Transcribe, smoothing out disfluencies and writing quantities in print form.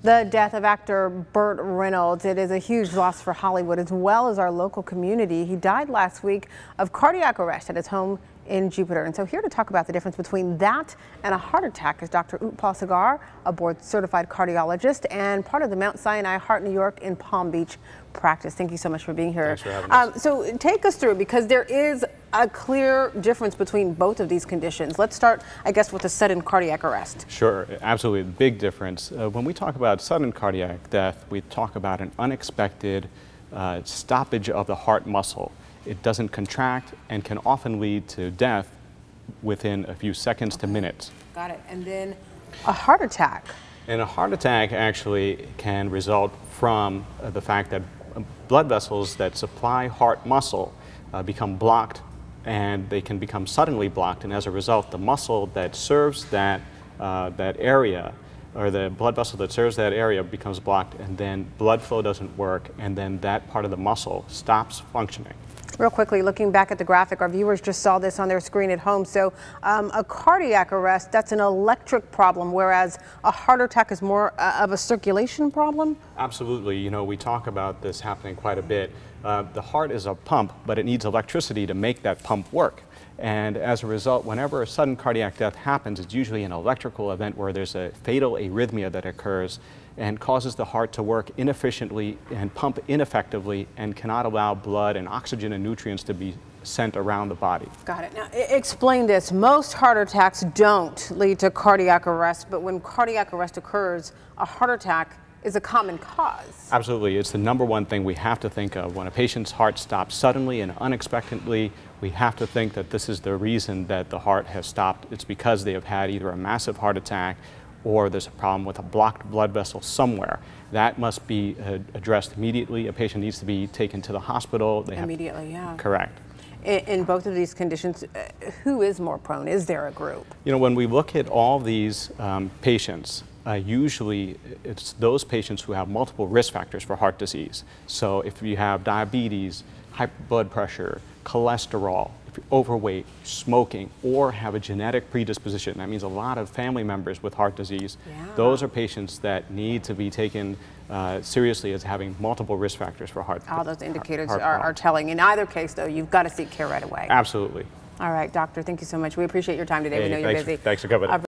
The death of actor Burt Reynolds, it is a huge loss for Hollywood as well as our local community. He died last week of cardiac arrest at his home in Jupiter. And so here to talk about the difference between that and a heart attack is Dr. Utpal Sagar, a board certified cardiologist and part of the Mount Sinai Heart New York in Palm Beach practice. Thank you so much for being here. Thanks for having us. So take us through, because there is a clear difference between both of these conditions. Let's start, I guess, with a sudden cardiac arrest. Sure, absolutely, big difference. When we talk about sudden cardiac death, we talk about an unexpected stoppage of the heart muscle. It doesn't contract and can often lead to death within a few seconds to minutes. Got it. And then a heart attack. And a heart attack actually can result from the fact that blood vessels that supply heart muscle become blocked, and they can become suddenly blocked, and as a result the muscle that serves that area, or the blood vessel that serves that area, becomes blocked, and then blood flow doesn't work, and then that part of the muscle stops functioning. Real quickly, looking back at the graphic, our viewers just saw this on their screen at home. So a cardiac arrest, that's an electric problem, whereas a heart attack is more of a circulation problem? Absolutely. You know, we talk about this happening quite a bit. The heart is a pump, but it needs electricity to make that pump work. And as a result, whenever a sudden cardiac death happens, it's usually an electrical event where there's a fatal arrhythmia that occurs and causes the heart to work inefficiently and pump ineffectively and cannot allow blood and oxygen and nutrients to be sent around the body. Got it. Now, explain this. Most heart attacks don't lead to cardiac arrest, but when cardiac arrest occurs, a heart attack is a common cause. Absolutely. It's the #1 thing we have to think of. When a patient's heart stops suddenly and unexpectedly, we have to think that this is the reason that the heart has stopped. It's because they have had either a massive heart attack or there's a problem with a blocked blood vessel somewhere. That must be addressed immediately. A patient needs to be taken to the hospital. Immediately, yeah. Correct. In both of these conditions, who is more prone? Is there a group? You know, when we look at all these patients, usually it's those patients who have multiple risk factors for heart disease. So if you have diabetes, high blood pressure, cholesterol, if you're overweight, smoking, or have a genetic predisposition, that means a lot of family members with heart disease, those are patients that need to be taken seriously as having multiple risk factors for heart. All those indicators are telling. In either case, though, you've got to seek care right away. Absolutely. All right, doctor, thank you so much. We appreciate your time today. We know you're busy. Thanks for coming.